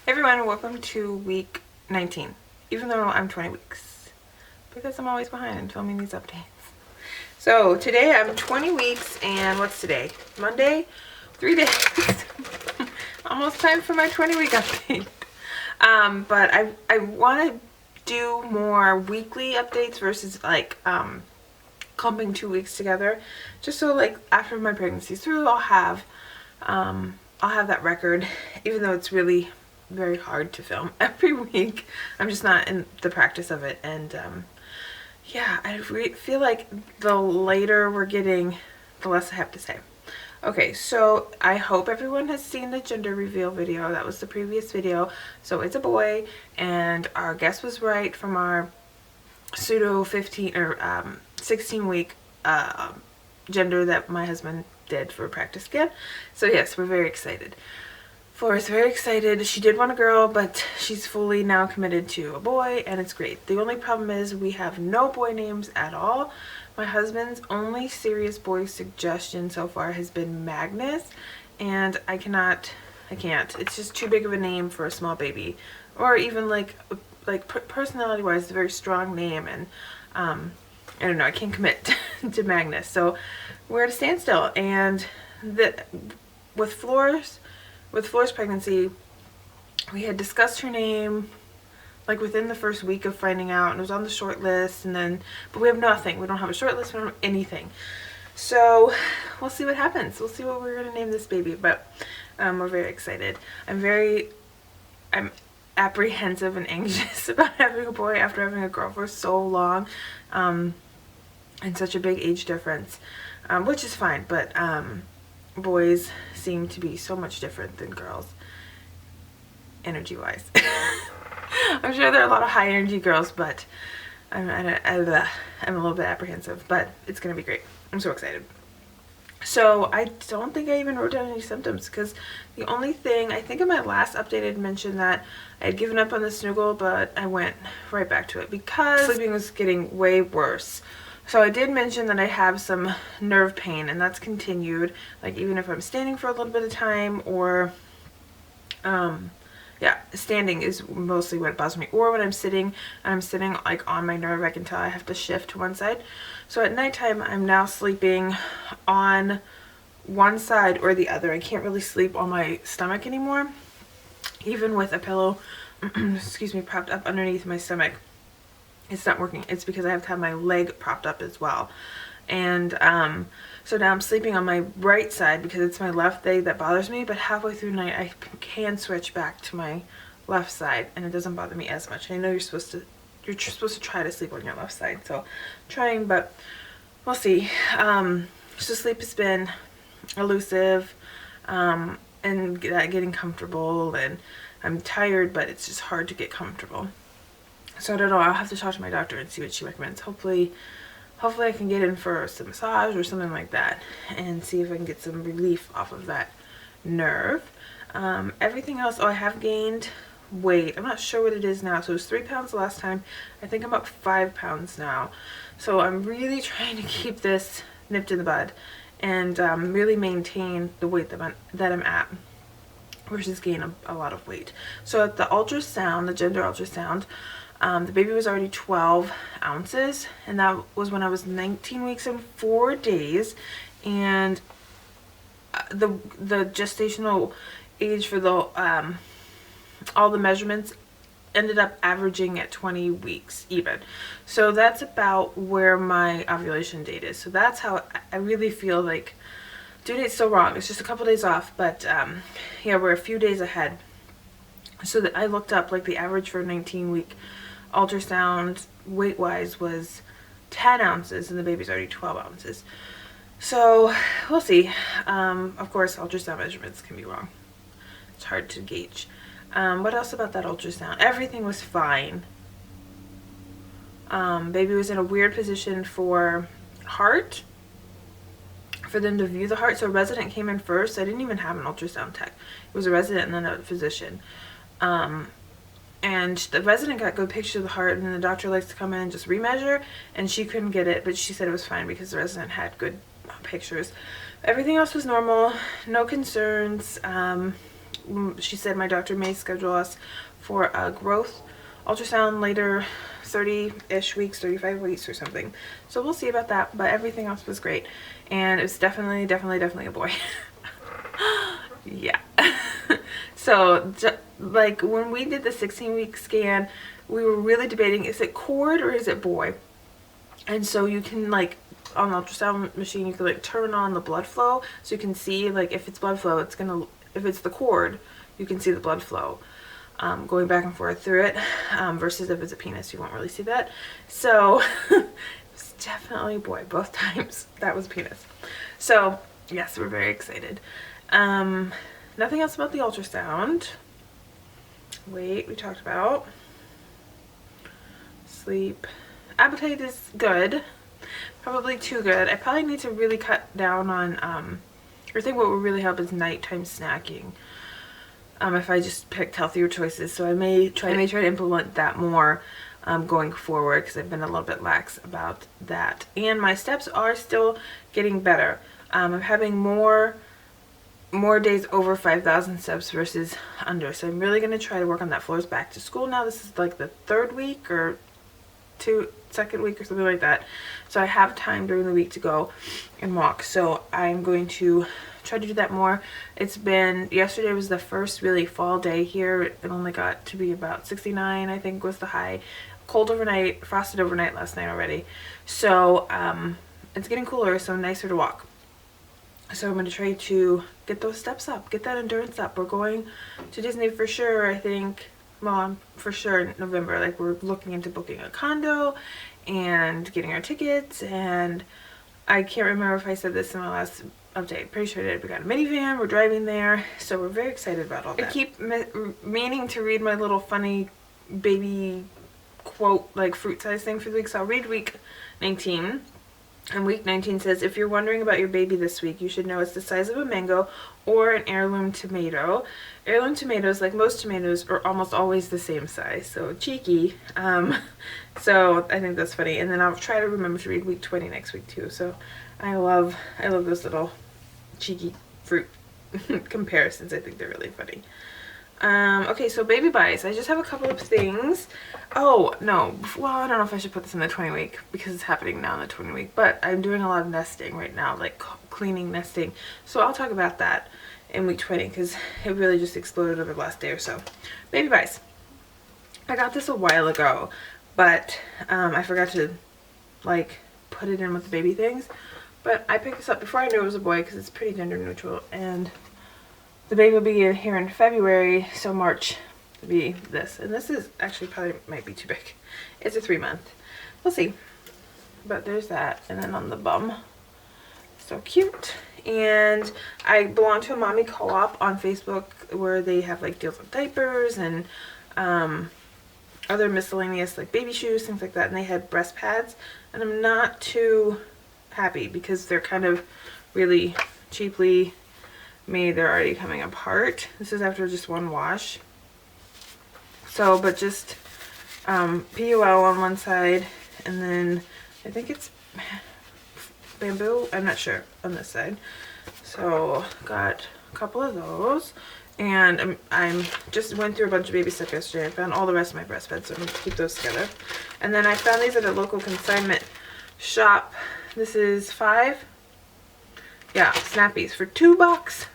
Hey everyone, welcome to week 19, even though I'm 20 weeks, because I'm always behind in filming these updates. So today I'm 20 weeks, and what's today? Monday? 3 days. Almost time for my 20-week update. But I want to do more weekly updates versus like clumping 2 weeks together, just so like after my pregnancy's through, I'll have that record, even though it's really very hard to film every week. I'm just not in the practice of it, and yeah, I feel like the later we're getting, the less I have to say. Okay, so I hope everyone has seen the gender reveal video. That was the previous video. So it's a boy, and our guess was right from our pseudo 15 or 16 week gender that my husband did for practice scan. So yes, we're very excited. Floria's very excited. She did want a girl, but she's fully now committed to a boy, and it's great. The only problem is we have no boy names at all. My husband's only serious boy suggestion so far has been Magnus, and I can't. It's just too big of a name for a small baby, or even like personality-wise, it's a very strong name, and I don't know. I can't commit to Magnus, so we're at a standstill. And with Flor's pregnancy, we had discussed her name like within the first week of finding out, and it was on the short list, but we have nothing. We don't have a short list, we don't have anything. So we'll see what happens. We'll see what we're gonna name this baby, but we're very excited. I'm apprehensive and anxious about having a boy after having a girl for so long, and such a big age difference, which is fine, but boys seem to be so much different than girls, energy-wise. I'm sure there are a lot of high-energy girls, but I'm a little bit apprehensive, but it's gonna be great. I'm so excited. So I don't think I even wrote down any symptoms, because the only thing, I think in my last update I'd mentioned that I had given up on the snuggle, but I went right back to it because sleeping was getting way worse. So I did mention that I have some nerve pain, and that's continued, like even if I'm standing for a little bit of time, or yeah, standing is mostly what bothers me, or when I'm sitting like on my nerve, I can tell I have to shift to one side. So at nighttime I'm now sleeping on one side or the other. I can't really sleep on my stomach anymore, even with a pillow excuse me, propped up underneath my stomach. It's not working. It's because I have to have my leg propped up as well. And so now I'm sleeping on my right side because it's my left leg that bothers me, but halfway through the night I can switch back to my left side and it doesn't bother me as much. I know you're supposed to try to sleep on your left side, so I'm trying, but we'll see. So sleep has been elusive, and getting comfortable, and I'm tired, but it's just hard to get comfortable. So I don't know, I'll have to talk to my doctor and see what she recommends. Hopefully I can get in for some massage or something like that, and see if I can get some relief off of that nerve. Everything else, I have gained weight. I'm not sure what it is now. So it was 3 pounds the last time. I think I'm up 5 pounds now. So I'm really trying to keep this nipped in the bud, and really maintain the weight that I'm at, versus gain a lot of weight. So at the ultrasound, the gender ultrasound, the baby was already 12 ounces, and that was when I was 19 weeks and 4 days, and the gestational age for the all the measurements ended up averaging at 20 weeks even. So that's about where my ovulation date is. So that's how I really feel like due date's still wrong. It's just a couple days off, but yeah, we're a few days ahead. So that I looked up, like the average for a 19-week ultrasound weight wise was 10 ounces, and the baby's already 12 ounces. So we'll see. Of course, ultrasound measurements can be wrong. It's hard to gauge. What else about that ultrasound? Everything was fine. Baby was in a weird position for heart, for them to view the heart. So a resident came in first. I didn't even have an ultrasound tech. It was a resident and then a physician. And the resident got good pictures of the heart, and then the doctor likes to come in and just remeasure, and she couldn't get it, but she said it was fine because the resident had good pictures. Everything else was normal, no concerns. she said my doctor may schedule us for a growth ultrasound later, 30-ish weeks, 35 weeks or something. So we'll see about that, but everything else was great. And it's definitely a boy. Yeah. So like when we did the 16-week scan, we were really debating, is it cord or is it boy? And so you can, like, on the ultrasound machine, you can like turn on the blood flow, so you can see, like, if it's blood flow, it's gonna, if it's the cord, you can see the blood flow going back and forth through it, versus if it's a penis, you won't really see that. So it's definitely a boy both times. That was a penis. So yes, we're very excited. Nothing else about the ultrasound. Weight we talked about. Sleep. Appetite is good. Probably too good. I probably need to really cut down on, I think what would really help is nighttime snacking. If I just picked healthier choices. So I may try to implement that more going forward, because I've been a little bit lax about that. And my steps are still getting better. I'm having more days over 5,000 steps versus under. So I'm really going to try to work on that. Floor's back to school now. This is like the third week or second week or something like that. So I have time during the week to go and walk. So I'm going to try to do that more. It's been, yesterday was the first really fall day here. It only got to be about 69, I think was the high. Cold overnight, frosted overnight last night already. So it's getting cooler, so nicer to walk. So I'm going to try to get those steps up, get that endurance up. We're going to Disney for sure, I think. Well, for sure in November. Like, we're looking into booking a condo and getting our tickets, and I can't remember if I said this in my last update. Pretty sure I did. We got a minivan, we're driving there, so we're very excited about all that. I keep meaning to read my little funny baby quote, like fruit size thing for the week, so I'll read week 19. And week 19 says, if you're wondering about your baby this week, you should know it's the size of a mango or an heirloom tomato. Heirloom tomatoes, like most tomatoes, are almost always the same size. So cheeky. So I think that's funny. And then I'll try to remember to read week 20 next week too. So I love those little cheeky fruit comparisons. I think they're really funny. Okay, so baby buys. I just have a couple of things. Oh, no. Well, I don't know if I should put this in the 20 week because it's happening now in the 20 week, but I'm doing a lot of nesting right now, like cleaning, nesting. So I'll talk about that in week 20 because it really just exploded over the last day or so. Baby buys. I got this a while ago, but I forgot to, like, put it in with the baby things. But I picked this up before I knew it was a boy because it's pretty gender neutral, and the baby will be here in February, so March will be this. And this is actually probably might be too big. It's a 3-month. We'll see. But there's that. And then on the bum. So cute. And I belong to a mommy co-op on Facebook where they have like deals on diapers and other miscellaneous like baby shoes, things like that. And they had breast pads. And I'm not too happy because they're kind of really cheaply made. They're already coming apart. This is after just one wash. So, but just PUL on one side, and then I think it's bamboo, I'm not sure, on this side. So got a couple of those, and I'm just went through a bunch of baby stuff yesterday. I found all the rest of my breast pads, so I'm going to keep those together. And then I found these at a local consignment shop. This is 5 snappies for $2.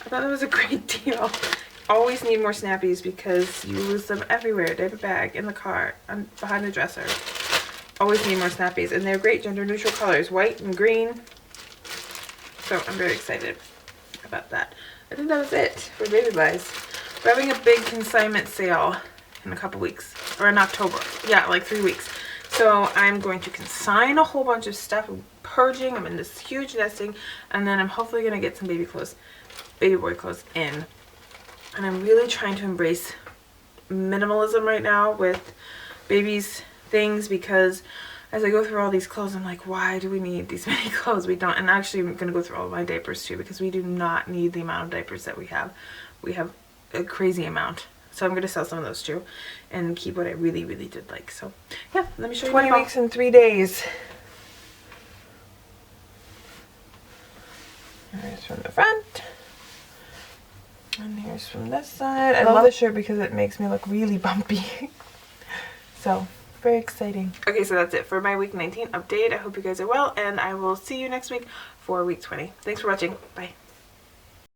I thought that was a great deal. Always need more snappies because you lose them everywhere. Diaper bag, in the car, behind the dresser. Always need more snappies. And they're great gender neutral colors, white and green. So I'm very excited about that. I think that was it for baby buys. We're having a big consignment sale in a couple weeks. Or in October. Yeah, like 3 weeks. So I'm going to consign a whole bunch of stuff. I'm purging. I'm in this huge nesting. And then I'm hopefully going to get some baby clothes. Baby boy clothes in. And I'm really trying to embrace minimalism right now with babies things, because as I go through all these clothes, I'm like, why do we need these many clothes? We don't. And actually I'm going to go through all of my diapers too, because we do not need the amount of diapers that we have. We have a crazy amount. So I'm going to sell some of those too and keep what I really, really did like. So yeah, let me show you 20 weeks in 3 days. Here's from the front. And here's from this side. I love this shirt because it makes me look really bumpy. So, very exciting. Okay, so that's it for my week 19 update. I hope you guys are well, and I will see you next week for week 20. Thanks for watching. Bye.